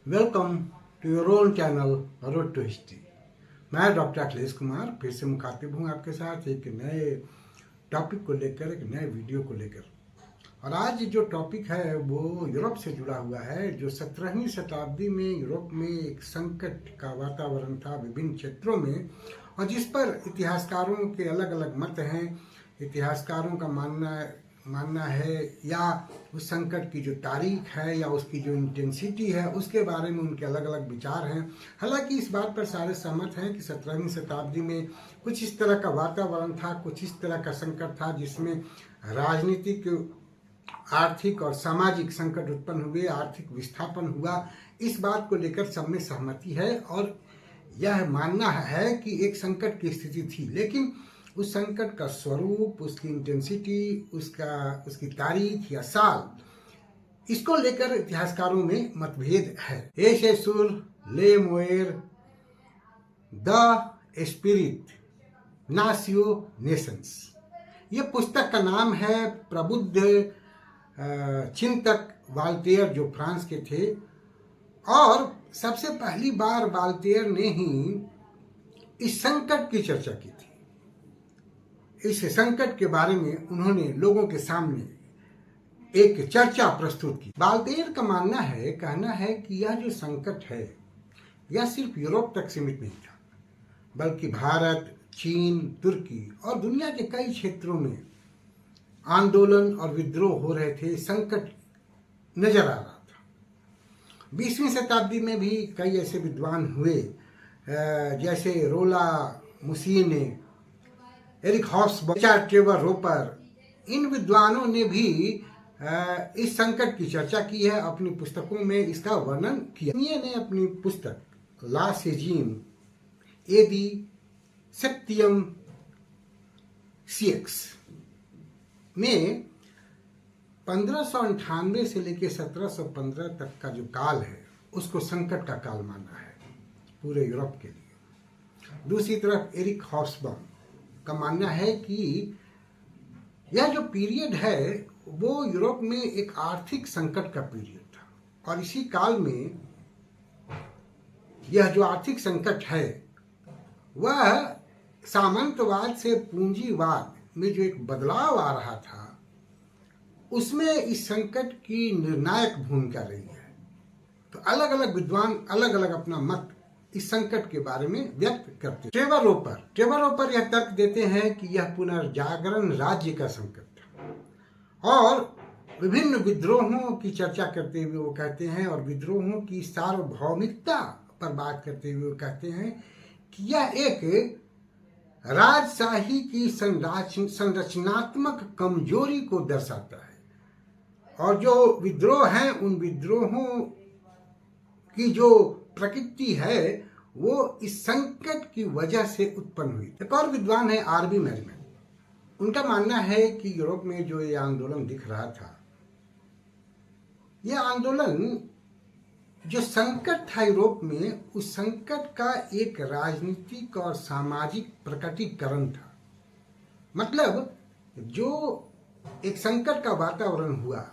Welcome to your own channel road to history. मैं doctor Akhilesh Kumar फिर से मुखातिब हूँ आपके साथ एक नए टॉपिक को लेकर, एक नए वीडियो को लेकर। और आज जो टॉपिक है वो यूरोप से जुड़ा हुआ है, जो 17वीं शताब्दी में यूरोप में एक संकट का वातावरण था विभिन्न क्षेत्रों में, और जिस पर इतिहासकारों के अलग अलग मत हैं। इतिहासकारों का मानना है या उस संकट की जो तारीख है या उसकी जो इंटेंसिटी है उसके बारे में उनके अलग अलग विचार हैं। हालांकि इस बात पर सारे सहमत हैं कि 17वीं शताब्दी में कुछ इस तरह का वातावरण था, कुछ इस तरह का संकट था जिसमें राजनीतिक, आर्थिक और सामाजिक संकट उत्पन्न हुए, आर्थिक विस्थापन हुआ। इस बात को लेकर सब में सहमति है और यह मानना है कि एक संकट की स्थिति थी, लेकिन उस संकट का स्वरूप, उसकी इंटेंसिटी, उसकी तारीख या साल, इसको लेकर इतिहासकारों में मतभेद है। एशे सुर ले मोएर द स्पिरिट नासियो नेशंस, ये पुस्तक का नाम है। प्रबुद्ध चिंतक वाल्टेयर जो फ्रांस के थे, और सबसे पहली बार वाल्टेयर ने ही इस संकट की चर्चा की थी। इस संकट के बारे में उन्होंने लोगों के सामने एक चर्चा प्रस्तुत की। वाल्टेयर का कहना है कि यह जो संकट है यह सिर्फ यूरोप तक सीमित नहीं था, बल्कि भारत, चीन, तुर्की और दुनिया के कई क्षेत्रों में आंदोलन और विद्रोह हो रहे थे। संकट नजर आ रहा था। 20वीं शताब्दी में भी कई ऐसे विद्वान हुए जैसे रोला मुसीने, एरिक हॉब्सबॉम, ट्रेवर रोपर। इन विद्वानों ने भी इस संकट की चर्चा की है, अपनी पुस्तकों में इसका वर्णन किया। ने अपनी पुस्तक ला सेजीम एदी सेप्टियम सिएक्स में 1598 से लेकर 1715 तक का जो काल है उसको संकट का काल माना है पूरे यूरोप के लिए। दूसरी तरफ एरिक हॉब्सबॉम का मानना है कि यह जो पीरियड है वो यूरोप में एक आर्थिक संकट का पीरियड था, और इसी काल में यह जो आर्थिक संकट है वह सामंतवाद से पूंजीवाद में जो एक बदलाव आ रहा था उसमें इस संकट की निर्णायक भूमिका रही है। तो अलग अलग विद्वान अलग अलग अपना मत इस संकट के बारे में व्यक्त करते हैं। ट्रेवर रोपर यह तर्क देते हैं कि यह पुनर्जागरण राज्य का संकट था, और विभिन्न विद्रोहों की चर्चा करते हुए वो कहते हैं, और विद्रोहों की सार्वभौमिकता पर बात करते हुए वो कहते हैं कि यह एक राजशाही की संरचनात्मक कमजोरी को दर्शाता है, और जो विद्रोह हैं उन विद्रोहों की जो प्रकृति है वो इस संकट की वजह से उत्पन्न हुई। एक और विद्वान है आरबी मैरिमैन। उनका मानना है कि यूरोप में जो ये आंदोलन दिख रहा था, यह आंदोलन जो संकट था यूरोप में, उस संकट का एक राजनीतिक और सामाजिक प्रकटीकरण था। मतलब जो एक संकट का वातावरण हुआ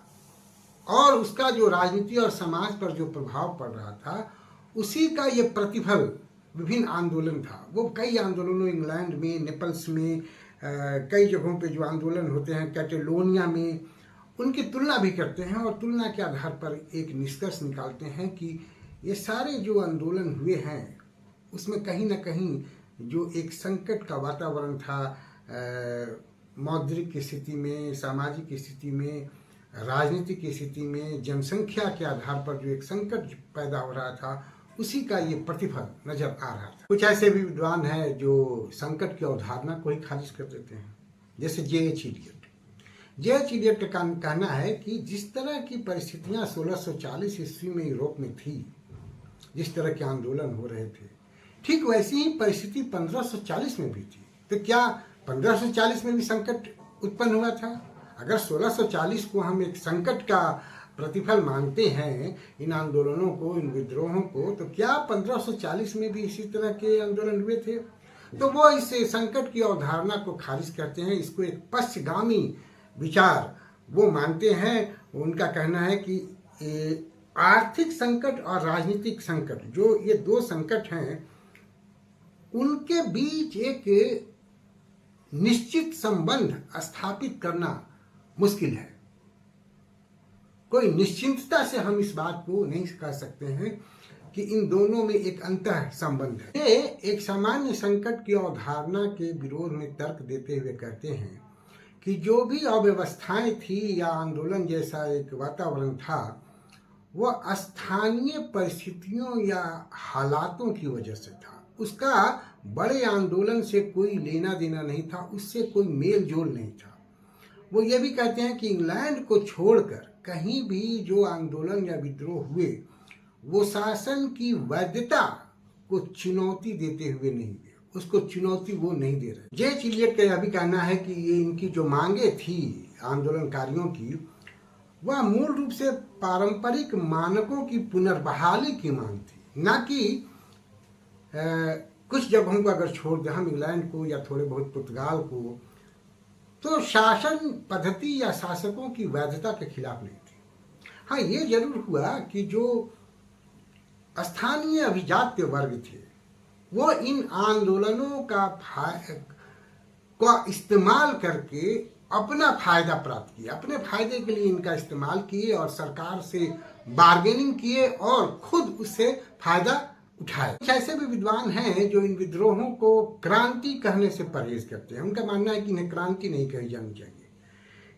और उसका जो राजनीति और समाज पर जो प्रभाव पड़ रहा था, उसी का ये प्रतिफल विभिन्न आंदोलन था। वो कई आंदोलनों, इंग्लैंड में, नेपल्स में, कई जगहों पे जो आंदोलन होते हैं, कैटेलोनिया में, उनकी तुलना भी करते हैं, और तुलना के आधार पर एक निष्कर्ष निकालते हैं कि ये सारे जो आंदोलन हुए हैं उसमें कहीं ना कहीं जो एक संकट का वातावरण था, मौद्रिक स्थिति में, सामाजिक स्थिति में, राजनीतिक स्थिति में, जनसंख्या के आधार पर जो एक संकट पैदा हो रहा था, उसी का ये प्रतिफल नजर आ रहा था। कुछ ऐसे भी विद्वान हैं जो संकट की अवधारणा को ही खारिज कर देते हैं, जैसे जे.एच. इलियट का कहना है कि जिस तरह की परिस्थितियां 1640 ईस्वी में यूरोप में थी, जिस तरह के आंदोलन हो रहे थे, ठीक वैसी ही परिस्थिति 1540 में भी थी। तो क्या 1540 में भी संकट उत्पन्न हुआ था? अगर 1640 को हम एक संकट का प्रतिफल मानते हैं, इन आंदोलनों को, इन विद्रोहों को, तो क्या 1540 में भी इसी तरह के आंदोलन हुए थे? तो वो इस संकट की अवधारणा को खारिज करते हैं। इसको एक पश्चिगामी विचार वो मानते हैं। उनका कहना है कि आर्थिक संकट और राजनीतिक संकट, जो ये दो संकट हैं, उनके बीच एक निश्चित संबंध स्थापित करना मुश्किल है। कोई निश्चिंतता से हम इस बात को नहीं कह सकते हैं कि इन दोनों में एक अंतः संबंध है। ये एक सामान्य संकट की अवधारणा के विरोध में तर्क देते हुए कहते हैं कि जो भी अव्यवस्थाएं थी या आंदोलन जैसा एक वातावरण था, वह स्थानीय परिस्थितियों या हालातों की वजह से था। उसका बड़े आंदोलन से कोई लेना देना नहीं था, उससे कोई मेल जोल नहीं था। वो ये भी कहते हैं कि इंग्लैंड को छोड़कर कहीं भी जो आंदोलन या विद्रोह हुए, वो शासन की वैधता को चुनौती देते हुए नहीं हुए, उसको चुनौती वो नहीं दे रहे। जे चिलियट का यह भी कहना है कि ये इनकी जो मांगे थी आंदोलनकारियों की, वह मूल रूप से पारंपरिक मानकों की पुनर्बहाली की मांग थी, ना कि कुछ जगहों को अगर छोड़ दें हम इंग्लैंड को या थोड़े बहुत पुर्तगाल को, तो शासन पद्धति या शासकों की वैधता के खिलाफ नहीं थी। हाँ, ये जरूर हुआ कि जो स्थानीय अभिजात्य वर्ग थे, वो इन आंदोलनों का इस्तेमाल करके अपना फायदा प्राप्त किया, अपने फायदे के लिए इनका इस्तेमाल किए और सरकार से बार्गेनिंग किए और खुद उससे फायदा उठाए। कुछ ऐसे भी विद्वान हैं जो इन विद्रोहों को क्रांति कहने से परहेज करते हैं। उनका मानना है कि इन्हें क्रांति नहीं कही जानी चाहिए।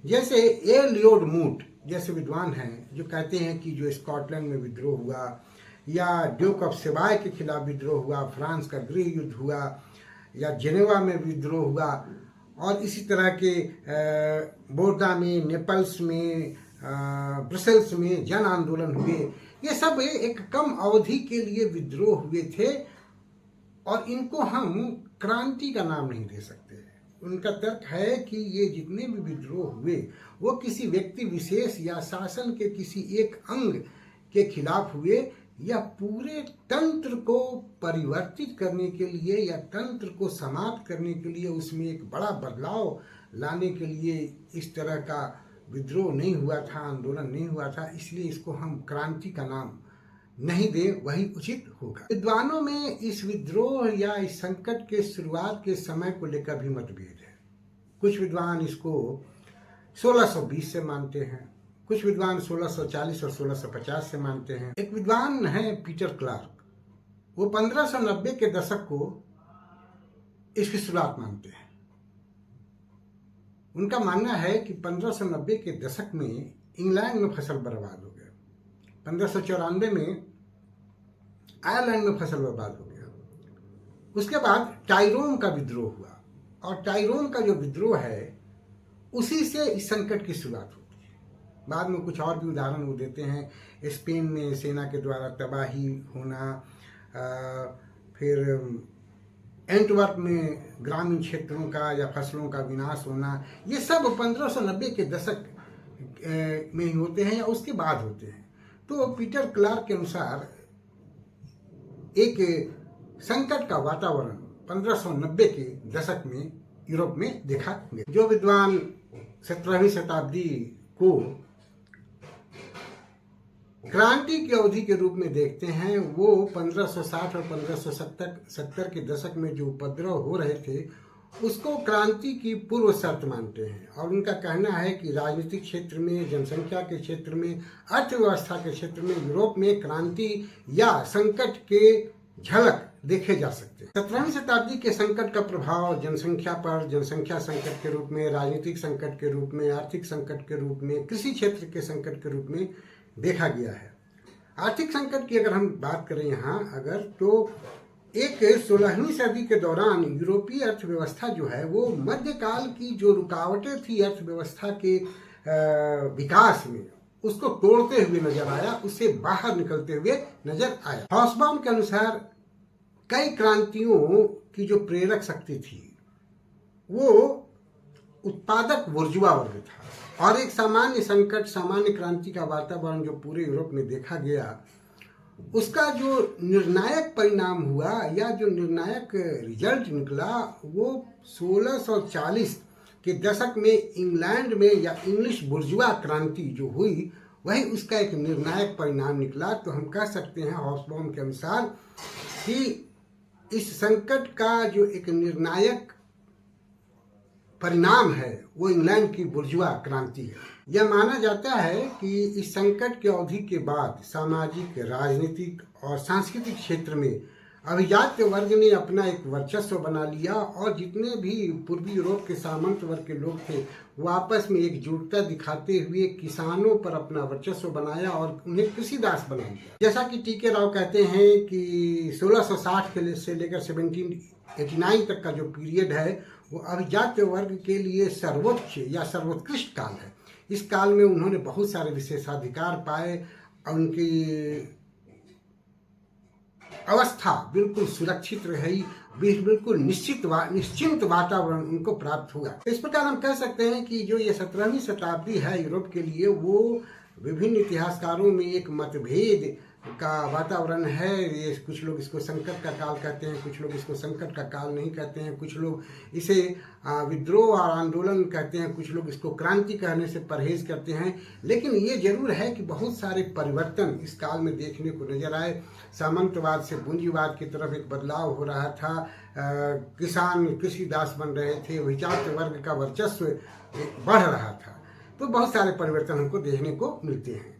जैसे एलियोड मूट जैसे विद्वान हैं जो कहते हैं कि जो स्कॉटलैंड में विद्रोह हुआ या ड्यूक ऑफ सेवाय के खिलाफ विद्रोह हुआ, फ्रांस का गृह युद्ध हुआ या जेनेवा में विद्रोह हुआ, और इसी तरह के बोर्डा में, नेपल्स में, ब्रसेल्स में जन आंदोलन हुए, ये सब एक कम अवधि के लिए विद्रोह हुए थे और इनको हम क्रांति का नाम नहीं दे सकते। उनका तर्क है कि ये जितने भी विद्रोह हुए वो किसी व्यक्ति विशेष या शासन के किसी एक अंग के खिलाफ हुए या पूरे तंत्र को परिवर्तित करने के लिए या तंत्र को समाप्त करने के लिए, उसमें एक बड़ा बदलाव लाने के लिए इस तरह का विद्रोह नहीं हुआ था, आंदोलन नहीं हुआ था, इसलिए इसको हम क्रांति का नाम नहीं दे, वही उचित होगा। विद्वानों में इस विद्रोह या इस संकट के शुरुआत के समय को लेकर भी मतभेद है। कुछ विद्वान इसको 1620 से मानते हैं, कुछ विद्वान 1640 और 1650 से मानते हैं। एक विद्वान है पीटर क्लार्क, वो 1590 के दशक को इसकी शुरुआत मानते हैं। उनका मानना है कि 1590 के दशक में इंग्लैंड में फसल बर्बाद हो गया, 1594 में आयरलैंड में फसल बर्बाद हो गया। उसके बाद टाइरोन का विद्रोह हुआ और टाइरोन का जो विद्रोह है उसी से इस संकट की शुरुआत होती है। बाद में कुछ और भी उदाहरण वो देते हैं, स्पेन में सेना के द्वारा तबाही होना, फिर एंटवर्प में ग्रामीण क्षेत्रों का या फसलों का विनाश होना, ये सब 1590 के दशक में ही होते हैं या उसके बाद होते हैं। तो पीटर क्लार्क के अनुसार एक संकट का वातावरण 1590 के दशक में यूरोप में देखा गया। जो विद्वान 17वीं शताब्दी को क्रांति की अवधि के रूप में देखते हैं, वो 1560 और 1570 के दशक में जो उपद्रव हो रहे थे उसको क्रांति की पूर्व शर्त मानते हैं। और उनका कहना है कि राजनीतिक क्षेत्र में, जनसंख्या के क्षेत्र में, अर्थव्यवस्था के क्षेत्र में यूरोप में क्रांति या संकट के झलक देखे जा सकते हैं। 17वीं शताब्दी के संकट का प्रभाव जनसंख्या पर, जनसंख्या संकट के रूप में, राजनीतिक संकट के रूप में, आर्थिक संकट के रूप में, कृषि क्षेत्र के संकट के रूप में देखा गया है। आर्थिक संकट की अगर हम बात करें यहाँ अगर, तो एक 16वीं सदी के दौरान यूरोपीय अर्थव्यवस्था जो है वो मध्यकाल की जो रुकावटें थी अर्थव्यवस्था के विकास में, उसको तोड़ते हुए नजर आया, उससे बाहर निकलते हुए नजर आया। हॉसबाउम के अनुसार कई क्रांतियों की जो प्रेरक शक्ति थी वो उत्पादक बुर्जुआ वर्ग था, और एक सामान्य संकट, सामान्य क्रांति का वातावरण जो पूरे यूरोप में देखा गया, उसका जो निर्णायक परिणाम हुआ या जो निर्णायक रिजल्ट निकला वो 1640 के दशक में इंग्लैंड में या इंग्लिश बुर्जुआ क्रांति जो हुई वही उसका एक निर्णायक परिणाम निकला। तो हम कह सकते हैं हॉब्सबॉम के अनुसार कि इस संकट का जो एक निर्णायक परिणाम है वो इंग्लैंड की बुर्जुआ क्रांति है। यह माना जाता है कि इस संकट की अवधि के बाद सामाजिक, राजनीतिक और सांस्कृतिक क्षेत्र में अभिजात्य वर्ग ने अपना एक वर्चस्व बना लिया और जितने भी पूर्वी यूरोप के सामंत वर्ग के लोग थे वो आपस में एकजुटता दिखाते हुए किसानों पर अपना वर्चस्व बनाया और उन्हें कृषिदास बना दिया। जैसा कि टीके राव कहते हैं कि 1660 से लेकर 1789 तक का जो पीरियड है वो अभिजात्य वर्ग के लिए सर्वोच्च या सर्वोत्कृष्ट काल है। इस काल में उन्होंने बहुत सारे विशेषाधिकार पाए और उनकी अवस्था बिल्कुल सुरक्षित रही, बिल्कुल निश्चिंत वातावरण उनको प्राप्त हुआ। इस प्रकार हम कह सकते हैं कि जो ये 17वीं शताब्दी है यूरोप के लिए वो विभिन्न इतिहासकारों में एक मतभेद का वातावरण है। ये कुछ लोग इसको संकट का काल कहते हैं, कुछ लोग इसको संकट का काल नहीं कहते हैं, कुछ लोग इसे विद्रोह और आंदोलन कहते हैं, कुछ लोग इसको क्रांति कहने से परहेज करते हैं। लेकिन ये जरूर है कि बहुत सारे परिवर्तन इस काल में देखने को नजर आए। सामंतवाद से पूंजीवाद की तरफ एक बदलाव हो रहा था, किसान कृषिदास बन रहे थे, अभिजात्य वर्ग का वर्चस्व बढ़ रहा था। तो बहुत सारे परिवर्तन हमको देखने को मिलते हैं।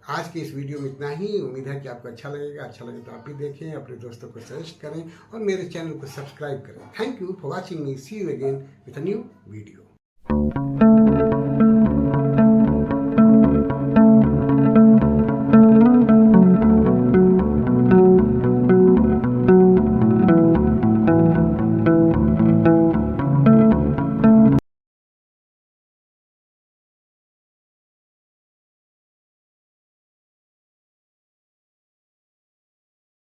आज के इस वीडियो में इतना ही। उम्मीद है कि आपको अच्छा लगेगा। अच्छा लगे तो आप भी देखें, अपने दोस्तों को सजेस्ट करें और मेरे चैनल को सब्सक्राइब करें। Thank you for watching me. See you again with a new video.